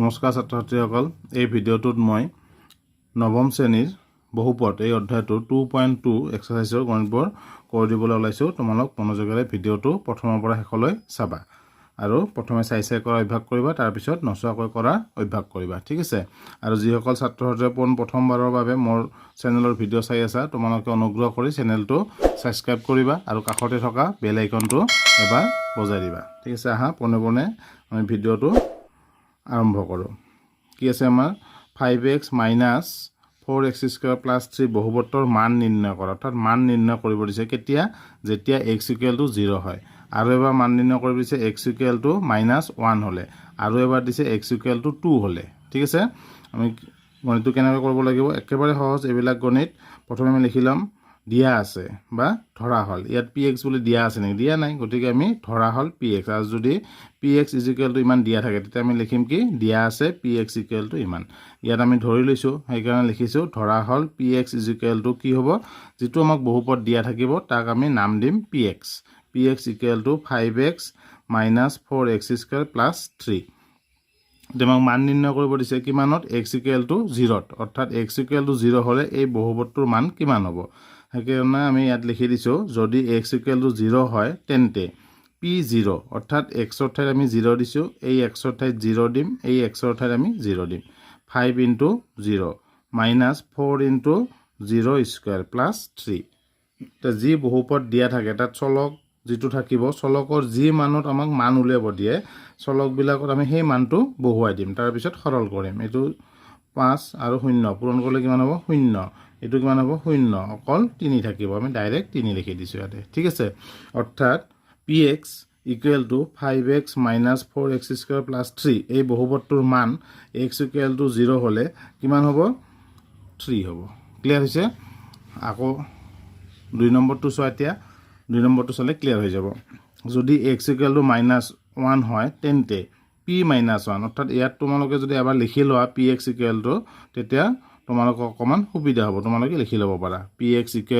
নমস্কাৰ ছাত্ৰ ছাত্ৰীসকল এই ভিডিঅ'টোত মই নৱম শ্ৰেণীৰ বহুপদ এই অধ্যায়টো 2.2 এক্সাৰসাইজৰ গণিতবোৰ কৰি দিবলৈ ওলাইছো তোমালোক মনোযোগেৰে ভিডিঅ'টো প্ৰথমৰ পৰা শেষলৈ চাবা আৰু প্ৰথমে চাই কৰা অভ্যাস কৰিবা তাৰ পিছত নচোৱাকৈ কৰা অভ্যাস কৰিবা ঠিক আছে আৰু যিসকল ছাত্ৰ ছাত্ৰীয়ে প্ৰথমবাৰৰ বাবে মোৰ চেনেলৰ ভিডিঅ' চাই আছা তোমালোকে অনুগ্ৰহ কৰি চেনেলটো সাবস্ক্ৰাইব কৰিবা আৰু কাষতে থকা বেল আইকনটো এবাৰ বজাই দিবা ঠিক আছে আহা পোনে আমি ভিডিঅ'টো আৰম্ভ কৰোঁ কি আছে আমাৰ 5x - 4x² + 3 বহুপদৰ মান নিৰ্ণয় কৰা অৰ্থাৎ মান নিৰ্ণয় কৰিব দিছে কেতিয়া যেতিয়া x = 0 হয় আৰু এবাৰ মান নিৰ্ণয় কৰিব দিছে x = -1 হলে আৰু এবাৰ দিছে x = 2 হলে ঠিক আছে আমি গণিতটো কেনেকৈ কৰিব লাগিব একেবাৰে সহজ এইবিলাক গণিত প্ৰথমে আমি লিখি লম দিয়া আছে বা ধৰা হল ইয়াত px বুলি দিয়া আছে নেকি দিয়া নাই গতিকে আমি ধৰা হল px আৰু যদি px = ইমান দিয়া থাকে তেতিয়া আমি লিখিম কি দিয়া আছে px = ইমান ইয়াত আমি ধৰি লৈছো সেইকাৰণে লিখিছো ধৰা হল px = কি হ'ব যেটো আমাক বহুপদ দিয়া থাকিব তাক আমি নাম দিম px = 5x - 4x² + 3 আমাক মান নিৰ্ণয় কৰিব দিছে কিমানত x = 0 অৰ্থাৎ x = 0 হলে এই বহুপদটোৰ মান কিমান হ'ব সেইকাৰণে আমি ইয়াত লিখি দিছো যদি x = 0 হয় তেন্তে p0 অৰ্থাৎ x ৰ ঠাইত আমি 0 দিছো এই x ৰ ঠাইত 0 দিম এই x ৰ ঠাইত আমি 0 দিম 5 * 0 - 4 * 0² + 3 তে যি বহুপদ দিয়া থাকে তাত চলক যেটো থাকিব চলকৰ যি মানত আমাক মান উলিয়াব দিয়ে চলক বিলাকত আমি সেই মানটো বহুৱাই দিম তাৰ পিছত সৰল কৰিম এটো 5 আৰু 0 পূৰণ কৰিলে কিমান হ'ব 0 এটো কিমান হ'ব 0 অকল 3 থাকিব আমি ডাইৰেক্ট 3 লিখি দিছো ইয়াতে ঠিক আছে অৰ্থাৎ px = 5x - 4x² + 3 এই বহুপদটোৰ মান x = 0 হলে কিমান হ'ব 3 হ'ব ক্লিয়াৰ হৈছে আকৌ 2 নম্বৰটো চোৱা এতিয়া 2 নম্বৰটো চালে ক্লিয়াৰ হৈ যাব যদি x = -1 হয় তেন্তে p - 1 অৰ্থাৎ ইয়াত তোমালোকে যদি এবাৰ লিখি লোৱা px = তেতিয়া তোমালোকক অকমান সুবিধা হ'ব তোমালোকে লিখি ল'ব পাৰা px =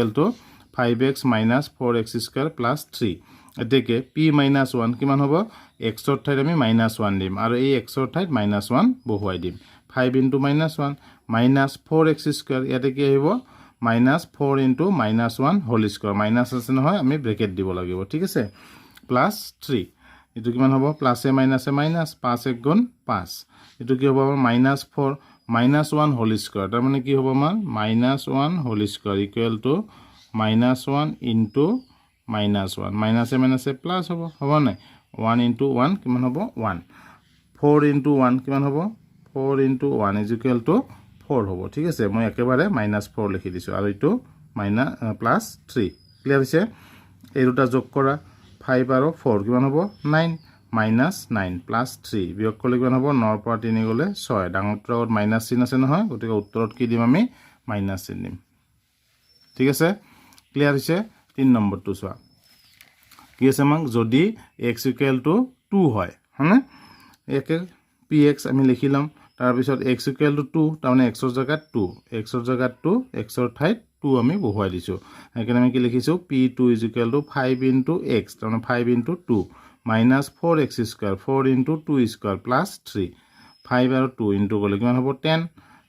5x - 4x² + 3 এতেকে p - 1 কিমান হ'ব x ৰ ঠাইত আমি -1 দিম আৰু এই x ৰ ঠাইত -1 বহুৱাই দিম 5 * -1 - 4x² ইয়াতে কি আহিব -4 * -1 হোল স্কয়ার মাইনাস আছে নহয় আমি ব্ৰেকেট দিব লাগিব ঠিক আছে +3 এটো কিমান হ'ব প্লাসে মাইনাসে মাইনাস 5 * 1 = 5 এটো কি হ'ব আমাৰ -4 -1 হোল স্কয়াৰ তাৰ মানে কি হ'ব আমাৰ -1 হোল স্কয়ার = -1 * -1 মাইনাসে মাইনাসে প্লাস হ'ব নাই 1 * 1 কিমান হ'ব 1 4 * 1 কিমান হ'ব 4 * 1 = 4 হ'ব ঠিক আছে মই একেবাৰে -4 লিখি দিছো আৰু এটো +3 ক্লিয়াৰ হৈছে এই দুটা যোগ কৰা 5 আৰু 4 কিমান হ'ব 9 -9 + 3 বিয়োগ কৰিলে কিমান হ'ব 9 ৰ পৰা 3 গলে 6 ডাঙৰটোৰ আগত মাইনাস চিন আছে নহয় গতিকে উত্তৰত কি দিম আমি মাইনাস চিন দিম ঠিক আছে ক্লিয়াৰ হৈছে 3 নম্বৰটো চোৱা কি আছে আমাক যদি x = 2 হয় হয়নে একে px আমি লিখি লম তাৰ পিছত x = 2 তাৰ মানে x ৰ জাগাত 2 x ৰ জাগাত 2 x ৰ ঠাইত 2 আমি বহুৱাই দিছো সেইকাৰণে আমি কি লিখিছো p2 = 5 * x তাৰ মানে 5 * 2 - 4x² 4 * 2² + 3 5 আৰু 2 ইনটু কৰিলে কিমান হ'ব 10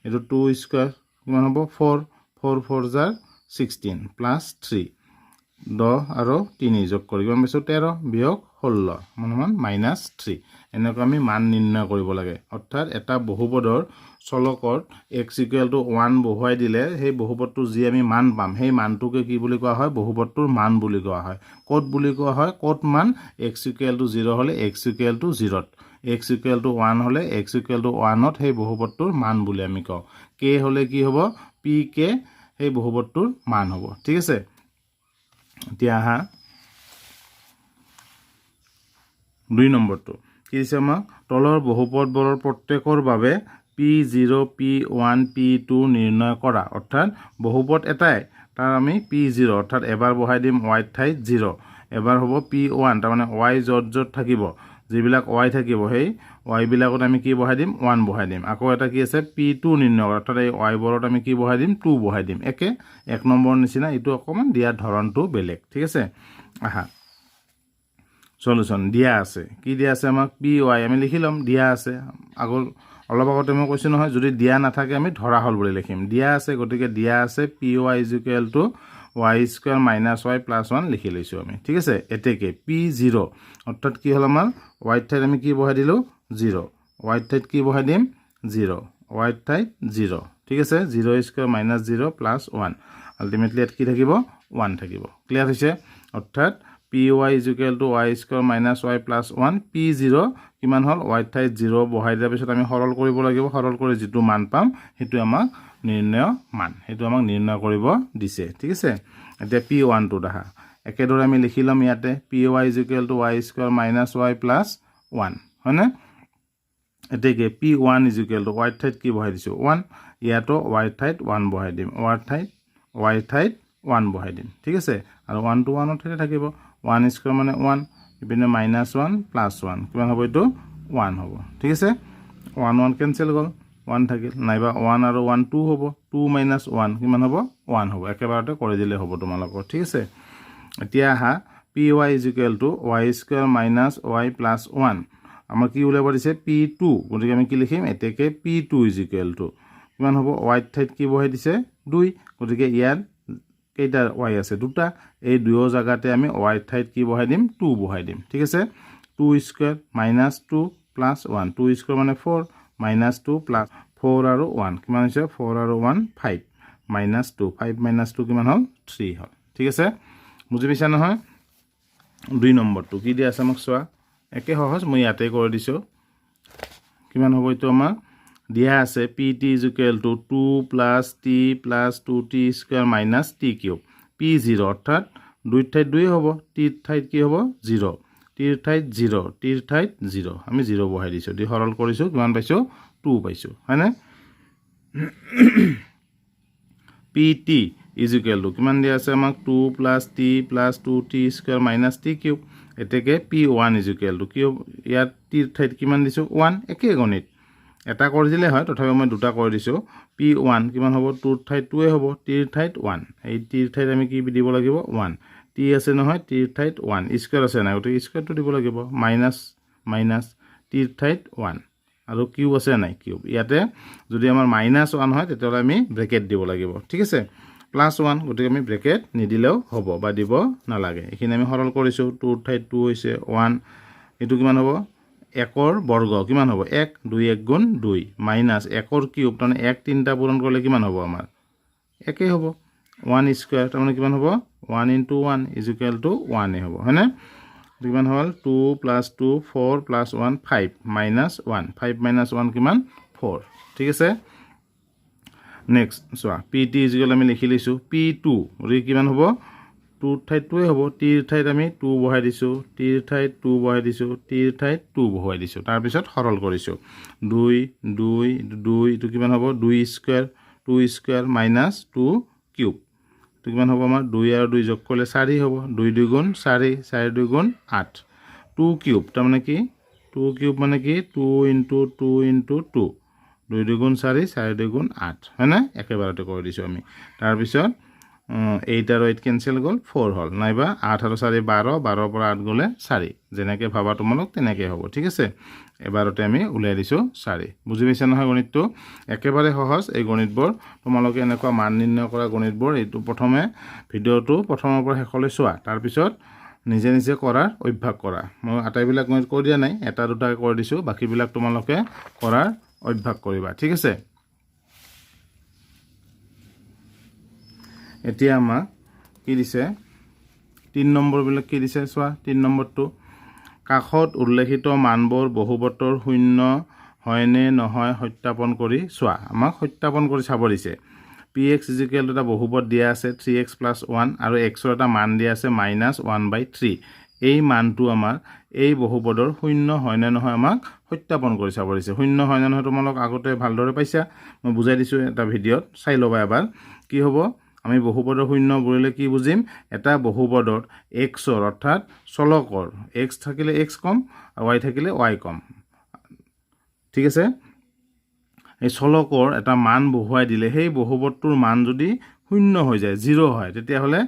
এটো 2² কিমান হ'ব 4 4 4 * 16 + 3 10 আৰু 3 যোগ কৰি কিমান পাইছো 13 বিয়োগ 16 মানে -3 এনেকৈ আমি মান নিৰ্ণয় কৰিব লাগে অৰ্থাৎ এটা বহুপদৰ চলকৰ x = 1 বহুৱাই দিলে সেই বহুপদটো যি আমি মান পাম সেই মানটোকে কি বুলি কোৱা হয় বহুপদটোৰ মান বুলি কোৱা হয় ক'ত বুলি কোৱা হয় ক'ত মান x = 0 হলে x = 0 x = 1 হলে x = 1 ত সেই বহুপদটোৰ মান বুলি আমি কওঁ k হলে কি হ'ব pk সেই বহুপদটোৰ মান হ'ব ঠিক আছে এতিয়া আহা 2 নম্বৰটো কি দিছে আমাক তলৰ বহুপদবোৰৰ প্ৰত্যেকৰ বাবে p0 p1 p2 নিৰ্ণয় কৰা অৰ্থাৎ বহুপদ এটাই তাৰ আমি p0 অৰ্থাৎ এবাৰ বহাই দিম y ঠাইত 0 এবাৰ হ'ব p1 তাৰ মানে y যত থাকিব যিবিলাক y থাকিব সেই y বিলাকত আমি কি বহাই দিম 1 বহাই দিম আকৌ এটা কি আছে p2 নিৰ্ণয় কৰা অৰ্থাৎ এই y বৰত আমি কি বহাই দিম 2 বহাই দিম একে 1 নম্বৰ নিচিনা এটো অকমান দিয়া ধৰণটো বেলেগ ঠিক আছে আহা সলিউশন দিয়া আছে কি দিয়া আছে আমাক py আমি লিখি লম দিয়া আছে আগৰ অলপ আগতে মই কৈছোঁ নহয় যদি দিয়া নাথাকে আমি ধৰা হ'ল বুলি লিখিম দিয়া আছে গতিকে দিয়া আছে py = y² - y + 1 লিখি লৈছোঁ আমি ঠিক আছে এতেকে p0 অৰ্থাৎ কি হ'ল আমাৰ y ঠাইত আমি কি বহাই দিলোঁ 0 y ঠাইত কি বহাই দিম 0 y ঠাইত 0 ঠিক আছে 0² - 0 + 1 আলটিমেটলি ইয়াত কি থাকিব 1 থাকিব ক্লিয়াৰ হৈছে অৰ্থাৎ py = y² - y + 1 p0 কিমান হ'ল y ঠাইত 0 বহাই দিয়াৰ পিছত আমি সৰল কৰিব লাগিব সৰল কৰি যিটো মান পাম সেইটো আমাক নিৰ্ণয় মান সেইটো আমাক নিৰ্ণয় কৰিব দিছে ঠিক আছে এতিয়া p1 টো দেখা একেদৰে আমি লিখি লম ইয়াতে py = y² - y + 1 হয়নে এতেকে p1 = y ঠাইত কি বহাই দিছোঁ 1 ইয়াতো y ঠাইত 1 বহাই দিম y ঠাইত 1 বহাই দিম ঠিক আছে আৰু 1 টো 1 ঠাইতে থাকিব 1² মানে 1 ইপিনে -1 + 1 কিমান হ'ব এইটো 1 হ'ব ঠিক আছে 1 1 কেনসেল গ'ল 1 থাকিল নাইবা 1 আৰু 1 2 হ'ব 2 - 1 কিমান হ'ব 1 হ'ব একেবাৰতে কৰি দিলে হ'ব তোমালোকৰ ঠিক আছে এতিয়া আহা py = y² - y + 1 আমাৰ কি উলিয়াব দিছে p2 গতিকে আমি কি লিখিম এতেকে p2 = কিমান হ'ব y ঠাইত কি বহাই দিছে 2 গতিকে ইয়াত কেইটা y আছে দুটা এই দুয়ো জায়গাতে আমি y ঠাইত কি বহাই দিম 2 বহাই দিম ঠিক আছে 2² - 2 + 1 2² মানে 4 -2 + 4 আৰু 1 কিমান হৈছে 4 আৰু 1 5 -2 5 - 2 কিমান হ'ল 3 হ'ল ঠিক আছে বুজি পাইছা নহয় 2 নম্বৰটো কি দিয়া আছে আমাক চোৱা একে সহজ মই ইয়াতে কৰি দিছোঁ কিমান হ'ব এইটো আমাৰ দিয়া আছে pt = 2 + t + 2t² - t³ p0 অৰ্থাৎ 2 ঠাইত 2 হ'ব t ঠাইত কি হ'ব 0 t ঠাইত 0 t ঠাইত 0 আমি 0 বহাই দিছোঁ দি সৰল কৰিছোঁ কিমান পাইছোঁ 2 পাইছোঁ হয়নে pt = কিমান দিয়া আছে আমাক 2 + t + 2t² - t³ এতেকে p1 = কি ইয়াত t ঠাইত কিমান দিছোঁ 1 একে গণিত এটা কৰি দিলে হয় তথাপি মই দুটা কৰি দিছোঁ p1 কিমান হ'ব 2 ঠাইত 2 হ'ব t ঠাইত 1 এই t ঠাইত আমি কি দিব লাগিব 1 t আছে নহয় t ঠাইত 1 স্কয়াৰ আছে নাই গতিকে স্কয়াৰটো দিব লাগিব মাইনাস t ঠাইত 1 আৰু কিউব আছে নাই কিউব ইয়াতে যদি আমাৰ -1 হয় তেতিয়াহ'লে আমি ব্ৰেকেট দিব লাগিব ঠিক আছে +1 গতিকে আমি ব্ৰেকেট নিদিলেও হ'ব বা দিব নালাগে এইখিনি আমি সৰল কৰিছোঁ 2 ঠাইত 2 হৈছে 1 এটো কিমান হ'ব 1ৰ বৰ্গ কিমান হ'ব 1 2 1 গুণ 2 মাইনাস 1ৰ কিউব মানে 1 3টা পূৰণ কৰিলে কিমান হ'ব আমাৰ একে হ'ব 1² মানে কিমান হ'ব 1 * 1 = 1 হ'ব হয়নে কিমান হ'ল 2 + 2 4 + 1 5 -1 5 - 1 কিমান 4 ঠিক আছে নেক্সট চোৱা pt = আমি লিখি লৈছোঁ p2 ৰি কিমান হ'ব 2 ঠাইত 2 হ'ব t ঠাইত আমি 2 বহাই দিছোঁ t ঠাইত 2 বহাই দিছোঁ t ঠাইত 2 বহাই দিছোঁ তাৰ পিছত সৰল কৰিছোঁ 2 2 2 ইটো কিমান হ'ব 2² - 2² - 2³ তো কিমান হ'ব আমাৰ 2 আৰু 2 যোগ কৰিলে 4 হ'ব 2 2 গুণ 4 4 2 গুণ 8 2³ তাৰ মানে কি 2³ মানে কি 2 * 2 * 2 2 2 গুণ 4 4 2 গুণ 8 হয়নে একেবাৰতে কৰি দিছোঁ আমি তাৰ পিছত 8 আৰু 8 কেনসেল গ'ল 4 হ'ল নাইবা 8 আৰু 4 12 12 পৰা 8 গ'লে 4 যেনেকৈ ভাবা তোমালোক তেনেকৈ হ'ব ঠিক আছে এবাৰতে আমি উলিয়াই দিছোঁ 4 বুজি পাইছা নহয় গণিতটো একেবাৰে সহজ এই গণিতবোৰ তোমালোকে এনেকুৱা মান নিৰ্ণয় কৰা গণিতবোৰ এইটো প্ৰথমে ভিডিঅ'টো প্ৰথমৰ পৰা শেষলৈ চোৱা তাৰ পিছত নিজে নিজে কৰাৰ অভ্যাস কৰা মই আটাইবিলাক গণিত কৰি দিয়া নাই এটা দুটা কৰি দিছোঁ বাকিবিলাক তোমালোকে কৰাৰ অভ্যাস কৰিবা ঠিক আছে এতিয়া আমাক কি দিছে 3 নম্বৰবিলাক কি দিছে চোৱা 3 নম্বৰটো কাষত উল্লেখিত মানবোৰ বহুপদৰ শূন্য হয়নে নহয় সত্যাপন কৰি চোৱা আমাক সত্যাপন কৰি চাব দিছে px = এটা বহুপদ দিয়া আছে 3x + 1 আৰু x ৰ এটা মান দিয়া আছে -1/3 এই মানটো আমাৰ এই বহুপদৰ শূন্য হয়নে নহয় আমাক সত্যাপন কৰি চাব দিছে শূন্য হয়নে নহয় তোমালোক আগতে ভালদৰে পাইছা মই বুজাই দিছোঁ এটা ভিডিঅ'ত চাই ল'বা এবাৰ কি হ'ব আমি বহুপদৰ শূন্য বুলিলে কি বুজিম এটা বহুপদৰ x ৰ অৰ্থাৎ চলকৰ x থাকিলে x কম আৰু y থাকিলে y কম ঠিক আছে এই চলকৰ এটা মান বহুৱাই দিলে সেই বহুপদটোৰ মান যদি শূন্য হৈ যায় 0 হয় তেতিয়াহ'লে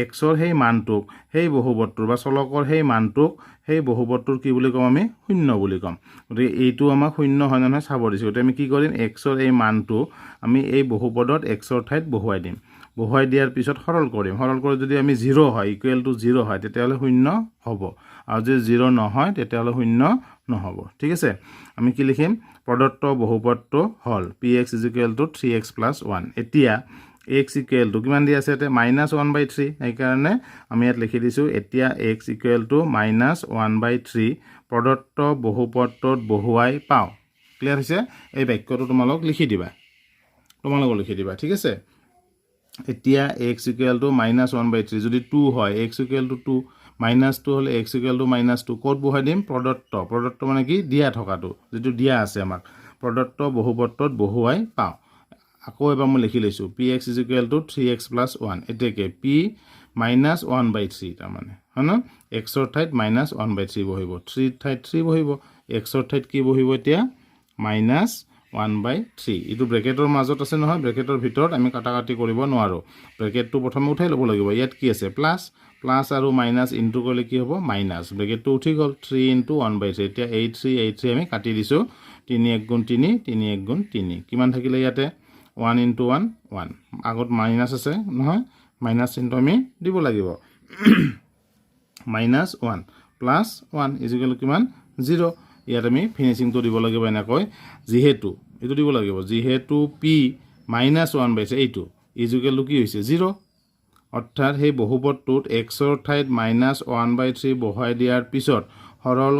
xৰ সেই মানটোক সেই বহুপদটোৰ বা চলকৰ সেই মানটোক সেই বহুপদটোৰ কি বুলি ক'ম আমি শূন্য বুলি ক'ম গতিকে এইটো আমাক শূন্য হয় নহয় চাব দিছে গতিকে আমি কি কৰিম xৰ এই মানটো আমি এই বহুপদত xৰ ঠাইত বহুৱাই দিম বহুৱাই দিয়াৰ পিছত সৰল কৰিম সৰল কৰি যদি আমি 0 হয় ইকুৱেল টু 0 হয় তেতিয়াহ'লে শূন্য হ'ব আৰু যদি 0 নহয় তেতিয়াহ'লে শূন্য নহ'ব ঠিক আছে আমি কি লিখিম প্ৰদত্ত বহুপদটো হ'ল px = 3x + 1 এতিয়া x = কিমান দিয়া আছে ইয়াতে -1/3 সেইকাৰণে আমি ইয়াত লিখি দিছোঁ এতিয়া x = -1/3 প্ৰদত্ত বহুপদটোত বহুৱাই পাওঁ ক্লিয়াৰ হৈছে এই বাক্যটো তোমালোক লিখি দিবা ঠিক আছে এতিয়া x = -1/3 যদি 2 হয় x = 2 -2 হ'লে x = -2 ক'ত বহুৱাই দিম প্ৰদত্ত মানে কি দিয়া থকাটো যেটো দিয়া আছে আমাক প্ৰদত্ত বহুপদটোত বহুৱাই পাওঁ আকৌ এবাৰ মই লিখি লৈছোঁ px = 3x + 1 এতেকে p -1/3 তাৰ মানে হয়নে xৰ ঠাইত -1/3 বহিব 3 ঠাইত 3 বহিব xৰ ঠাইত কি বহিব এতিয়া -1/3 ইটো ব্ৰেকেটৰ মাজত আছে নহয় ব্ৰেকেটৰ ভিতৰত আমি কাটাকাটি কৰিব নোৱাৰো ব্ৰেকেটটো প্ৰথমে উঠাই ল'ব লাগিব ইয়াত কি আছে প্লাস আৰু মাইনাস ইনটু কৰিলে কি হ'ব মাইনাস ব্ৰেকেটটো উঠি গ'ল 3 * 1/3 এতিয়া 3 আমি কাটি দিছোঁ 3 * 1 = 3 3 * 1 = 3 কিমান থাকিলে ইয়াতে 1 * 1 1 আগত মাইনাস আছে নহয় মাইনাস চিহ্ন আমি দিব লাগিব -1 + 1 = কিমান 0 ইয়াত আমি ফিনিশিংটো দিব লাগিব এনেকৈ যেহেতু এটো দিব লাগিব যেহেতু p -1/3 এইটো ইজুকেলটো কি হৈছে 0 অৰ্থাৎ সেই বহুপদটোত xৰ ঠাইত -1/3 বহাই দিয়াৰ পিছত সৰল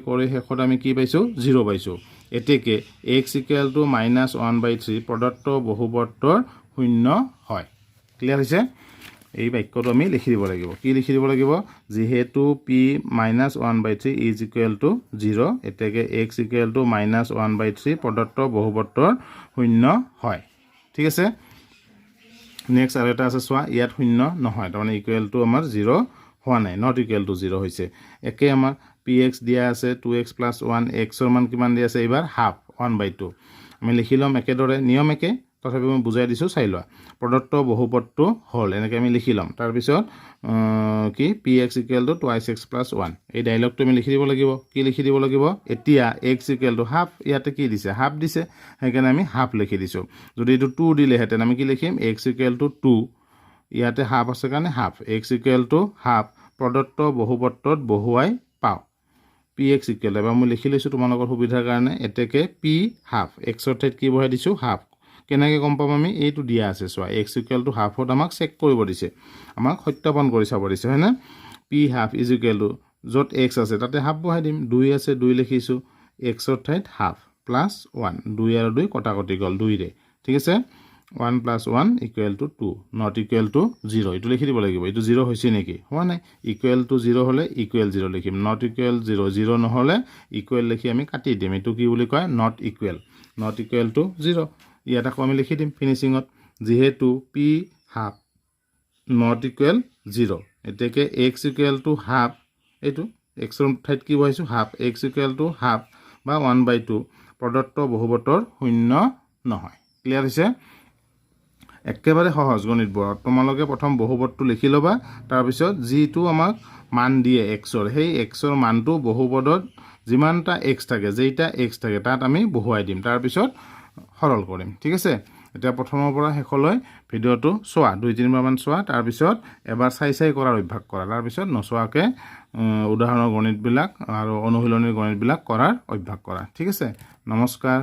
কৰি শেষত আমি কি পাইছোঁ 0 পাইছোঁ এতেকে x = -1/3 প্ৰদত্ত বহুপদটোৰ শূন্য হয় ক্লিয়াৰ হৈছে এই বাক্যটো আমি লিখি দিব লাগিব কি লিখি দিব লাগিব যেহেতু p -1/3 = 0 এতেকে x = -1/3 প্ৰদত্ত বহুপদটোৰ শূন্য হয় ঠিক আছে নেক্সট আৰু এটা আছে চোৱা ইয়াত শূন্য নহয় তাৰমানে ইকুৱেল টু আমাৰ 0 হোৱা নাই নট ইকুৱেল টু 0 হৈছে একে আমাৰ px দিয়া আছে 2x + 1 x ৰ মান কিমান দিয়া আছে এবাৰ হাফ 1/2 আমি লিখি ল'ম একেদৰে নিয়ম একে তথাপি মই বুজাই দিছোঁ চাই লোৱা প্ৰদত্ত বহুপদটো হ'ল এনেকৈ আমি লিখি ল'ম তাৰপিছত কি px = 2x + 1 এই ডায়লগটো আমি লিখি দিব লাগিব কি লিখি দিব লাগিব এতিয়া x = হাফ ইয়াতে কি দিছে হাফ দিছে সেইকাৰণে আমি হাফ লিখি দিছোঁ যদি এইটো 2 দিলেহেঁতেন আমি কি লিখিম x = 2 ইয়াতে হাফ আছে কাৰণে হাফ x = হাফ প্ৰদত্ত বহুপদটোত বহুৱাই পাওঁ px = এবাৰ মই লিখি লৈছোঁ তোমালোকৰ সুবিধাৰ কাৰণে এতেকে p হাফ xৰ ঠাইত কি বহাই দিছোঁ হাফ কেনেকৈ গম পাম আমি এইটো দিয়া আছে চোৱা x = হাফত আমাক চেক কৰিব দিছে আমাক সত্যাপন কৰি চাব দিছে হয়নে p হাফ = য'ত x আছে তাতে হাফ বহাই দিম 2 আছে 2 লিখিছোঁ xৰ ঠাইত হাফ প্লাস 1 2 আৰু 2 কটাকটি গ'ল 2 ৰে ঠিক আছে 1 + 1 = 2 not equal to 0 এইটো লিখি দিব লাগিব এইটো 0 হৈছে নেকি হোৱা নাই ইকুৱেল টু 0 হ'লে ইকুৱেল 0 লিখিম not equal 0 0 নহ'লে ইকুৱেল লিখি আমি কাটি দিম এইটো কি বুলি কয় not equal to 0 ইয়াত আকৌ আমি লিখি দিম ফিনিশিঙত যেহেতু p হাফ not equal 0 এতেকে x = হাফ এইটো x ৰ ঠাইত কি বহাইছোঁ হাফ x = হাফ বা 1/2 প্ৰদত্ত বহুপদৰ শূন্য নহয় ক্লিয়াৰ হৈছে একেবাৰে সহজ গণিতবোৰত তোমালোকে প্ৰথম বহুপদটো লিখি ল'বা তাৰপিছত যিটো আমাক মান দিয়ে xৰ সেই xৰ মানটো বহুপদত যিমানটা x থাকে যেইটা x থাকে তাত আমি বহুৱাই দিম তাৰপিছত সৰল কৰিম ঠিক আছে এতিয়া প্ৰথমৰ পৰা শেষলৈ ভিডিঅ'টো চোৱা 2-3 বাৰমান চোৱা তাৰপিছত এবাৰ চাই কৰাৰ অভ্যাস কৰা তাৰপিছত নচোৱাকৈ উদাহৰণৰ গণিতবিলাক আৰু অনুশীলনীৰ গণিতবিলাক কৰাৰ অভ্যাস কৰা ঠিক আছে নমস্কাৰ